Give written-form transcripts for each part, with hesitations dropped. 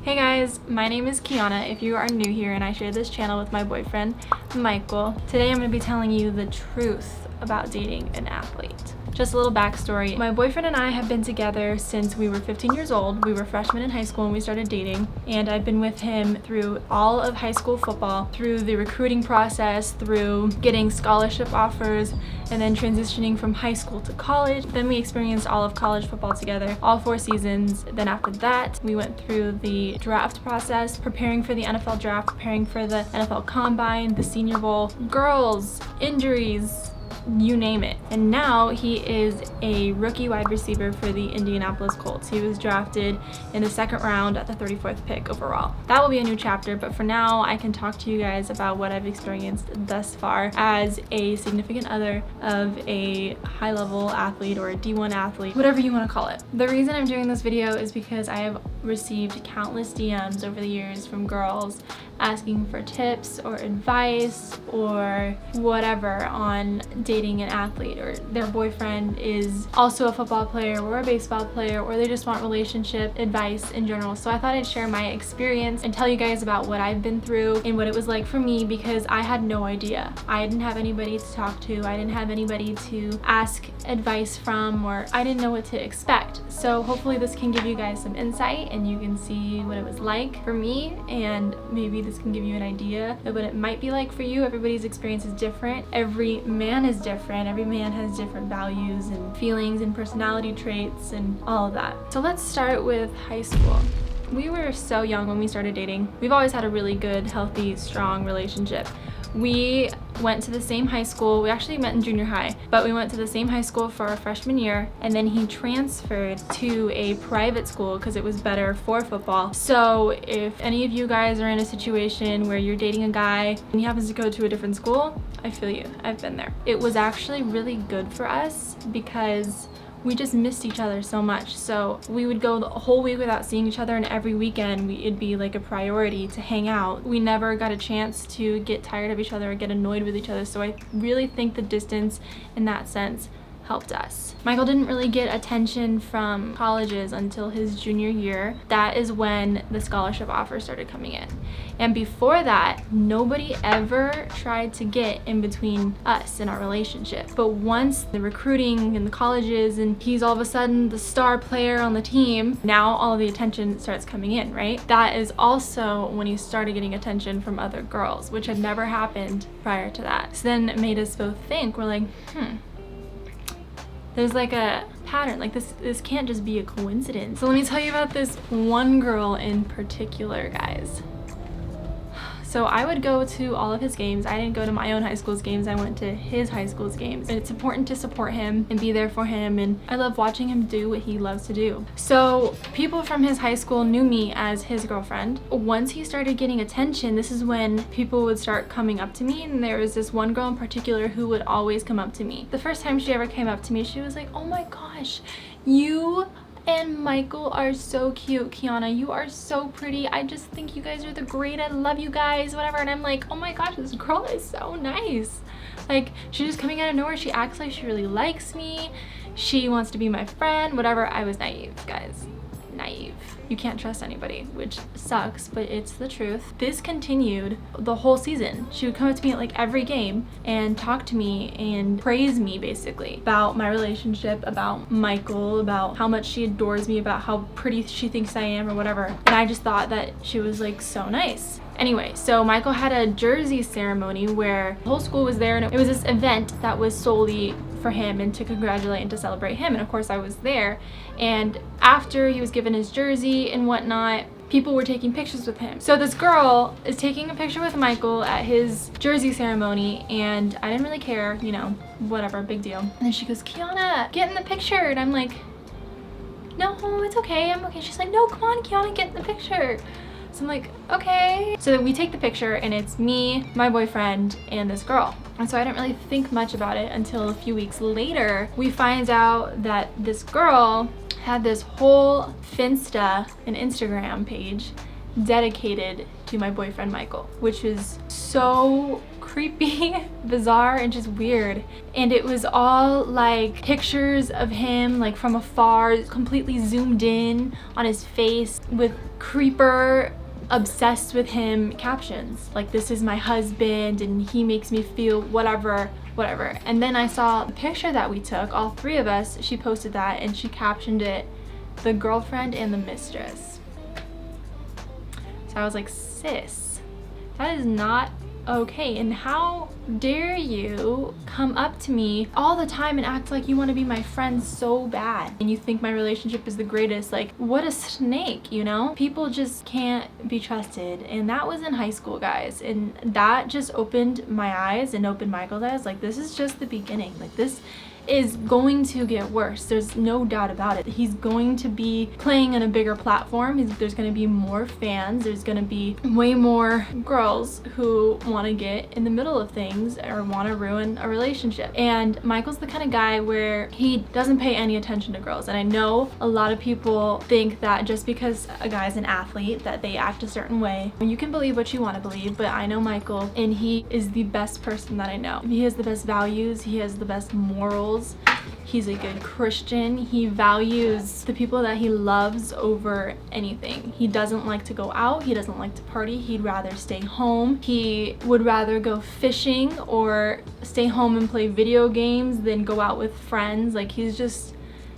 Hey guys, my name is Kianna if you are new here, and I share this channel with my boyfriend, Michael. Today I'm going to be telling you the truth about dating an athlete. Just a little backstory. My boyfriend and I have been together since we were 15 years old. We were freshmen in high school when we started dating, and I've been with him through all of high school football, through the recruiting process, through getting scholarship offers, and then transitioning from high school to college. Then we experienced all of college football together, all 4 seasons. Then after that, we went through the draft process, preparing for the NFL draft, preparing for the NFL Combine, the Senior Bowl, girls, injuries, you name it. And now he is a rookie wide receiver for the Indianapolis Colts. He was drafted in the 2nd round at the 34th pick overall. That will be a new chapter, but for now I can talk to you guys about what I've experienced thus far as a significant other of a high-level athlete or a D1 athlete, whatever you want to call it. The reason I'm doing this video is because I have received countless DMs over the years from girls asking for tips or advice or whatever on dating an athlete, or their boyfriend is also a football player or a baseball player, or they just want relationship advice in general. So I thought I'd share my experience and tell you guys about what I've been through and what it was like for me, because I had no idea. I didn't have anybody to talk to. I didn't have anybody to ask advice from, or I didn't know what to expect. So hopefully this can give you guys some insight and you can see what it was like for me, and maybe this can give you an idea of what it might be like for you. Everybody's experience is different. Every man is different. Every man has different values and feelings and personality traits and all of that. So let's start with high school. We were so young when we started dating. We've always had a really good, healthy, strong relationship. We went to the same high school. We actually met in junior high, but we went to the same high school for our freshman year, and then he transferred to a private school because it was better for football. So if any of you guys are in a situation where you're dating a guy and he happens to go to a different school, I feel you. I've been there. It was actually really good for us because we just missed each other so much. So we would go the whole week without seeing each other, and every weekend it'd be like a priority to hang out. We never got a chance to get tired of each other or get annoyed with each other. So I really think the distance in that sense helped us. Michael didn't really get attention from colleges until his junior year. That is when the scholarship offers started coming in. And before that, nobody ever tried to get in between us in our relationship. But once the recruiting and the colleges, and he's all of a sudden the star player on the team, now all of the attention starts coming in, right? That is also when he started getting attention from other girls, which had never happened prior to that. So then it made us both think, we're like, there's like a pattern, like this can't just be a coincidence. So let me tell you about this one girl in particular, guys. So I would go to all of his games. I didn't go to my own high school's games. I went to his high school's games. It's important to support him and be there for him, and I love watching him do what he loves to do. So people from his high school knew me as his girlfriend. Once he started getting attention, this is when people would start coming up to me, and there was this one girl in particular who would always come up to me. The first time she ever came up to me, she was like, "Oh my gosh, you and Michael are so cute, Kianna. You are so pretty. I just think you guys are the great. I love you guys," whatever. And I'm like, oh my gosh, this girl is so nice. Like, she's just coming out of nowhere. She acts like she really likes me. She wants to be my friend, whatever. I was naive, guys. Naive. You can't trust anybody, which sucks, but it's the truth. This continued the whole season. She would come up to me at like every game and talk to me and praise me basically about my relationship, about Michael, about how much she adores me, about how pretty she thinks I am or whatever. And I just thought that she was like so nice. Anyway, so Michael had a jersey ceremony where the whole school was there, and it was this event that was solely for him and to congratulate and to celebrate him. And of course I was there, and after he was given his jersey and whatnot, people were taking pictures with him. So this girl is taking a picture with Michael at his jersey ceremony, and I didn't really care, you know, whatever, big deal. And then she goes, "Kianna, get in the picture." And I'm like, "No, it's okay, I'm okay." She's like, "No, come on, Kianna, get in the picture." So I'm like, okay. So then we take the picture, and it's me, my boyfriend, and this girl. And so I didn't really think much about it until a few weeks later. We find out that this girl had this whole Finsta and Instagram page, dedicated to my boyfriend Michael, which is so creepy, bizarre, and just weird. And it was all like pictures of him like from afar, completely zoomed in on his face with creeper obsessed with him captions like, "This is my husband and he makes me feel whatever." And then I saw the picture that we took, all three of us. She posted that and she captioned it, "The girlfriend and the mistress." So I was like, sis, that is not okay. And how dare you come up to me all the time and act like you want to be my friend so bad and you think my relationship is the greatest? Like, what a snake, you know? People just can't be trusted. And that was in high school, guys, and that just opened my eyes and opened Michael's eyes. Like, this is just the beginning. Like, this is going to get worse. There's no doubt about it. He's going to be playing on a bigger platform. There's going to be more fans. There's going to be way more girls who want to get in the middle of things or want to ruin a relationship. And Michael's the kind of guy where he doesn't pay any attention to girls. And I know a lot of people think that just because a guy's an athlete that they act a certain way. You can believe what you want to believe, but I know Michael and he is the best person that I know. He has the best values. He has the best morals. He's a good Christian. He values the people that he loves over anything. He doesn't like to go out. He doesn't like to party. He'd rather stay home. He would rather go fishing or stay home and play video games than go out with friends. Like, he's just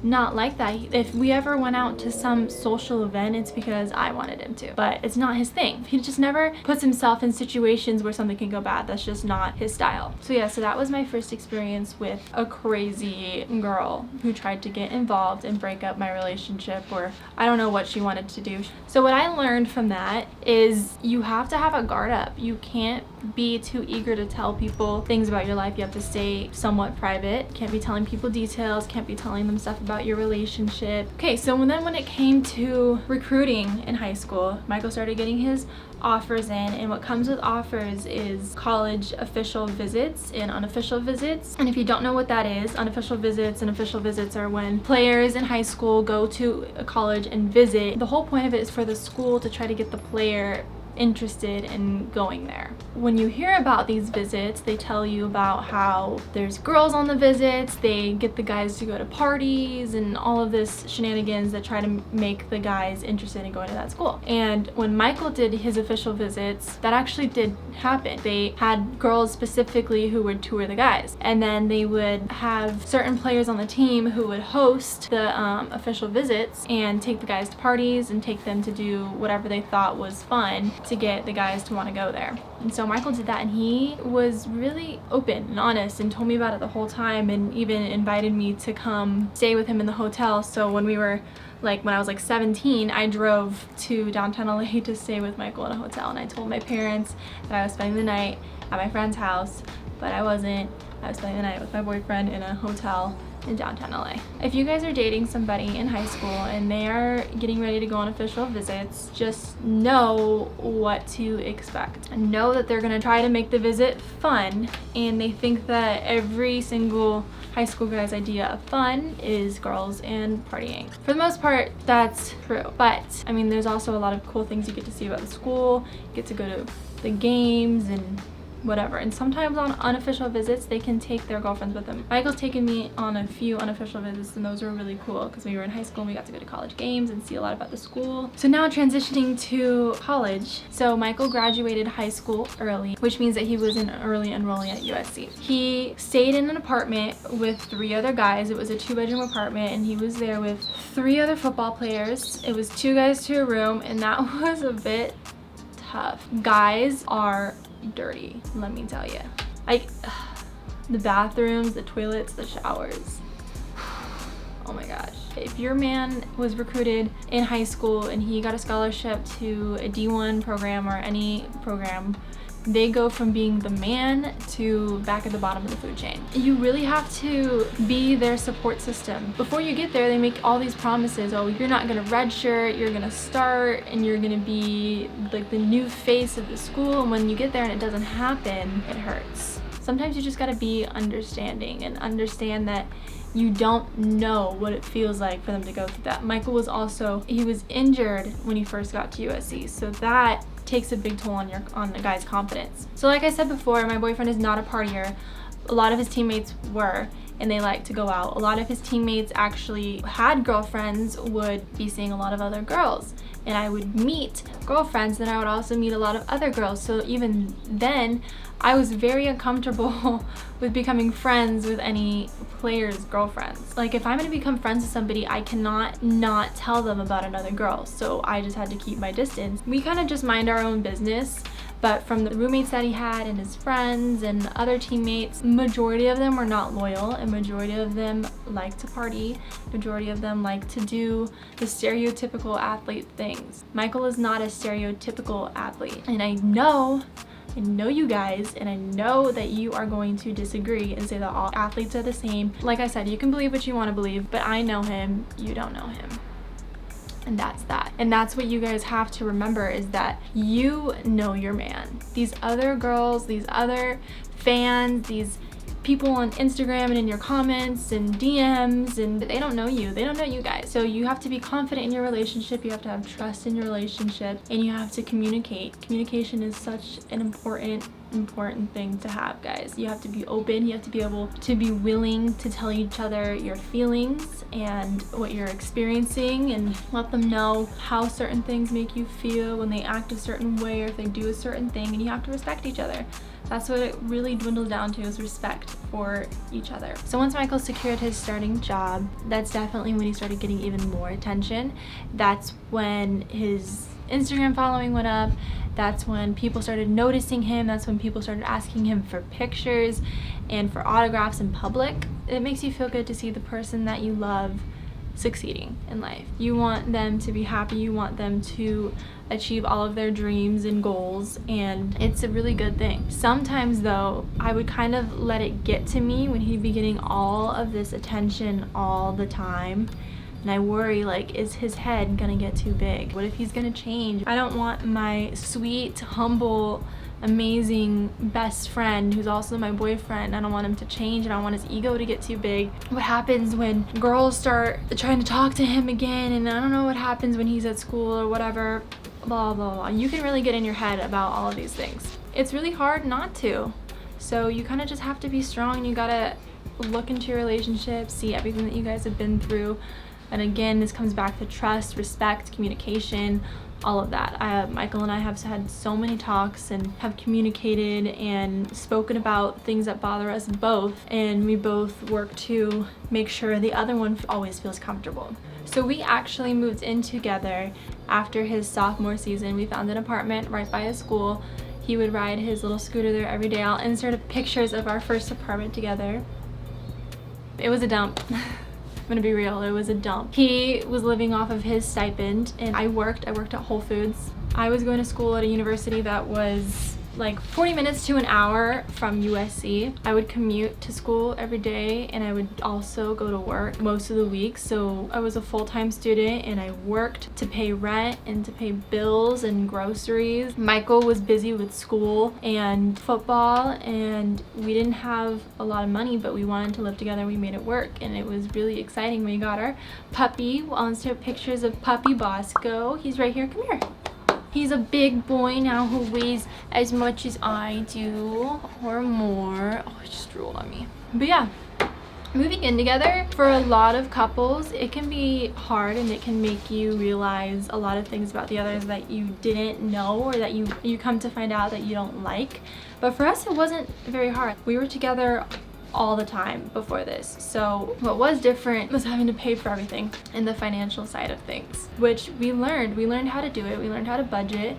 not like that. If we ever went out to some social event, it's because I wanted him to, but it's not his thing. He just never puts himself in situations where something can go bad. That's just not his style. So yeah, so that was my first experience with a crazy girl who tried to get involved and break up my relationship, or I don't know what she wanted to do. So what I learned from that is you have to have a guard up. You can't be too eager to tell people things about your life. You have to stay somewhat private. Can't be telling people details, can't be telling them stuff about your relationship. Okay, so then when it came to recruiting in high school, Michael started getting his offers in, and what comes with offers is college official visits and unofficial visits. And if you don't know what that is, unofficial visits and official visits are when players in high school go to a college and visit. The whole point of it is for the school to try to get the player interested in going there. When you hear about these visits, they tell you about how there's girls on the visits, they get the guys to go to parties and all of this shenanigans that try to make the guys interested in going to that school. And when Michael did his official visits, that actually did happen. They had girls specifically who would tour the guys, and then they would have certain players on the team who would host the official visits and take the guys to parties and take them to do whatever they thought was fun to get the guys to want to go there. And so Michael did that, and he was really open and honest and told me about it the whole time, and even invited me to come stay with him in the hotel. So when I was like 17, I drove to downtown LA to stay with Michael in a hotel, and I told my parents that I was spending the night at my friend's house, but I wasn't. I was spending the night with my boyfriend in a hotel in downtown LA. If you guys are dating somebody in high school and they are getting ready to go on official visits, just know what to expect. Know that they're gonna try to make the visit fun, and they think that every single high school guy's idea of fun is girls and partying. For the most part, that's true. But I mean, there's also a lot of cool things you get to see about the school. You get to go to the games and whatever. And sometimes on unofficial visits, they can take their girlfriends with them. Michael's taken me on a few unofficial visits, and those were really cool because we were in high school and we got to go to college games and see a lot about the school. So now transitioning to college. So Michael graduated high school early, which means that he was an early enrollee at USC. He stayed in an apartment with 3 other guys. It was a 2-bedroom apartment, and he was there with 3 other football players. It was 2 guys to a room, and that was a bit tough. Guys are dirty, let me tell you. Like, the bathrooms, the toilets, the showers. Oh my gosh. If your man was recruited in high school and he got a scholarship to a D1 program or any program, they go from being the man to back at the bottom of the food chain. You really have to be their support system. Before you get there, they make all these promises. Oh, you're not gonna redshirt, you're gonna start, and you're gonna be like the new face of the school. And when you get there and it doesn't happen, it hurts. Sometimes you just gotta be understanding and understand that you don't know what it feels like for them to go through that. Michael was also, he was injured when he first got to USC, so that takes a big toll on the guy's confidence. So like I said before, my boyfriend is not a partier. A lot of his teammates were, and they like to go out. A lot of his teammates actually had girlfriends, would be seeing a lot of other girls, and I would meet girlfriends, then I would also meet a lot of other girls. So even then, I was very uncomfortable with becoming friends with any players' girlfriends. Like, if I'm gonna become friends with somebody, I cannot not tell them about another girl. So I just had to keep my distance. We kind of just mind our own business. But from the roommates that he had and his friends and other teammates, majority of them were not loyal, and majority of them like to party. Majority of them like to do the stereotypical athlete things. Michael is not a stereotypical athlete, and I know you guys, and I know that you are going to disagree and say that all athletes are the same. Like I said, you can believe what you want to believe, but I know him, you don't know him. And that's that. And that's what you guys have to remember, is that you know your man. These other girls, these other fans, these people on Instagram and in your comments and DMs, and they don't know you. They don't know you guys. So you have to be confident in your relationship. You have to have trust in your relationship, and you have to communicate. Communication is such an important thing to have, guys. You have to be open. You have to be able to be willing to tell each other your feelings and what you're experiencing, and let them know how certain things make you feel when they act a certain way or if they do a certain thing, and you have to respect each other. That's what it really dwindles down to, is respect for each other. So once Michael secured his starting job, that's definitely when he started getting even more attention. That's when his Instagram following went up. That's when people started noticing him. That's when people started asking him for pictures and for autographs in public. It makes you feel good to see the person that you love succeeding in life. You want them to be happy. You want them to achieve all of their dreams and goals, and it's a really good thing. Sometimes though, I would kind of let it get to me when he'd be getting all of this attention all the time, and I worry, like, is his head gonna get too big? What if he's gonna change? I don't want my sweet, humble, amazing best friend, who's also my boyfriend, I don't want him to change, and I don't want his ego to get too big. What happens when girls start trying to talk to him again, and I don't know what happens when he's at school or whatever, blah blah blah. You can really get in your head about all of these things. It's really hard not to. So you kind of just have to be strong, and you gotta look into your relationship, see everything that you guys have been through. And again, this comes back to trust, respect, communication, all of that. Michael and I have had so many talks and have communicated and spoken about things that bother us both, and we both work to make sure the other one always feels comfortable. So we actually moved in together after his sophomore season. We found an apartment right by his school. He would ride his little scooter there every day. I'll insert pictures of our first apartment together. It was a dump. I'm gonna be real, it was a dump. He was living off of his stipend, and I worked at Whole Foods. I was going to school at a university that was like 40 minutes to an hour from USC. I would commute to school every day, and I would also go to work most of the week. So I was a full-time student, and I worked to pay rent and to pay bills and groceries. Michael was busy with school and football, and we didn't have a lot of money, but we wanted to live together. We made it work, and it was really exciting. We got our puppy. I'll insert pictures of puppy Bosco. He's right here. Come here. He's a big boy now who weighs as much as I do, or more. Oh, it just drooled on me. But yeah, moving in together, for a lot of couples, it can be hard, and it can make you realize a lot of things about the others that you didn't know, or that you come to find out that you don't like. But for us, it wasn't very hard. We were together all the time before this. So what was different was having to pay for everything and the financial side of things, which we learned how to do it. We learned how to budget.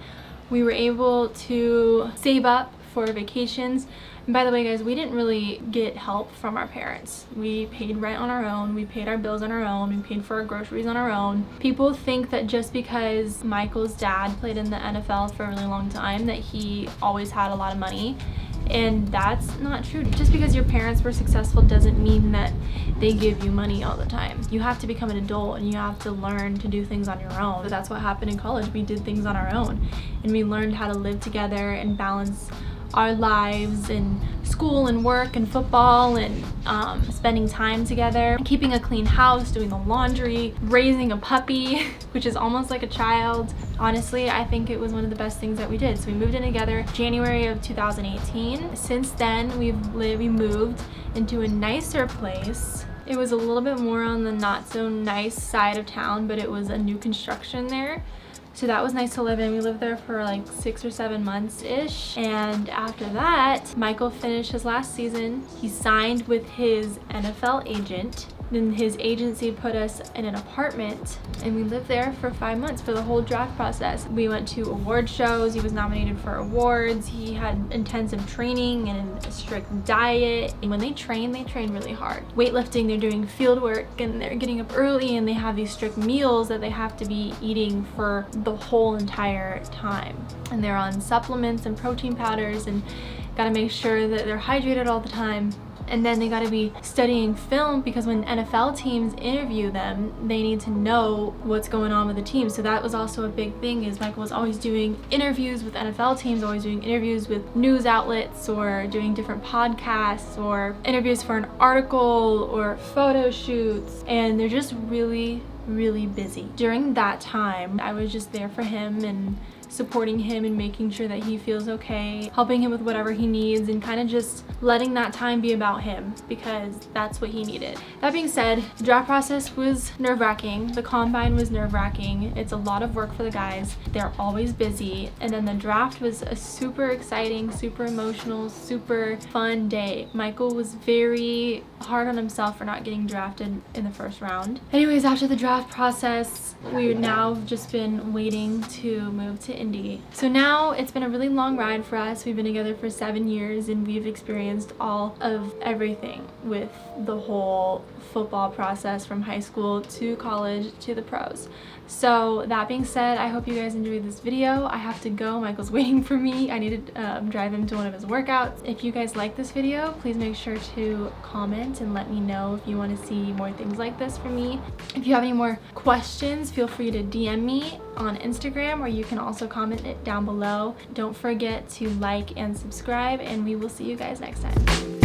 We were able to save up for vacations. And by the way, guys, we didn't really get help from our parents. We paid rent on our own. We paid our bills on our own. We paid for our groceries on our own. People think that just because Michael's dad played in the NFL for a really long time, that he always had a lot of money. And that's not true. Just because your parents were successful doesn't mean that they give you money all the time. You have to become an adult, and you have to learn to do things on your own. But that's what happened in college. We did things on our own, and we learned how to live together and balance our lives and school and work and football and spending time together, keeping a clean house, doing the laundry, raising a puppy, which is almost like a child. Honestly, I think it was one of the best things that we did. So we moved in together January of 2018. Since then, we moved into a nicer place. It was a little bit more on the not so nice side of town, but it was a new construction there. So that was nice to live in. We lived there for like 6 or 7 months-ish. And after that, Michael finished his last season. He signed with his NFL agent. Then his agency put us in an apartment and we lived there for 5 months for the whole draft process. We went to award shows. He was nominated for awards. He had intensive training and a strict diet. And when they train really hard. Weightlifting, they're doing field work and they're getting up early and they have these strict meals that they have to be eating for the whole entire time. And they're on supplements and protein powders and gotta make sure that they're hydrated all the time. And then they got to be studying film because when NFL teams interview them, they need to know what's going on with the team. So that was also a big thing, is Michael was always doing interviews with NFL teams, always doing interviews with news outlets or doing different podcasts or interviews for an article or photo shoots. And they're just really busy. During that time, I was just there for him and supporting him and making sure that he feels okay, helping him with whatever he needs, and kind of just letting that time be about him because that's what he needed. That being said, the draft process was nerve-wracking. The combine was nerve-wracking. It's a lot of work for the guys. They're always busy. And then the draft was a super exciting, super emotional, super fun day. Michael was very hard on himself for not getting drafted in the first round. Anyways, after the draft process, we've now just been waiting to move to Indy. So now it's been a really long ride for us. We've been together for 7 years and we've experienced all of everything with the whole football process from high school to college to the pros. So that being said, I hope you guys enjoyed this video. I have to go. Michael's waiting for me. I need to drive him to one of his workouts. If you guys like this video, please make sure to comment and let me know if you want to see more things like this from me. If you have any more questions, feel free to DM me on Instagram, or you can also comment it down below. Don't forget to like and subscribe, and we will see you guys next time.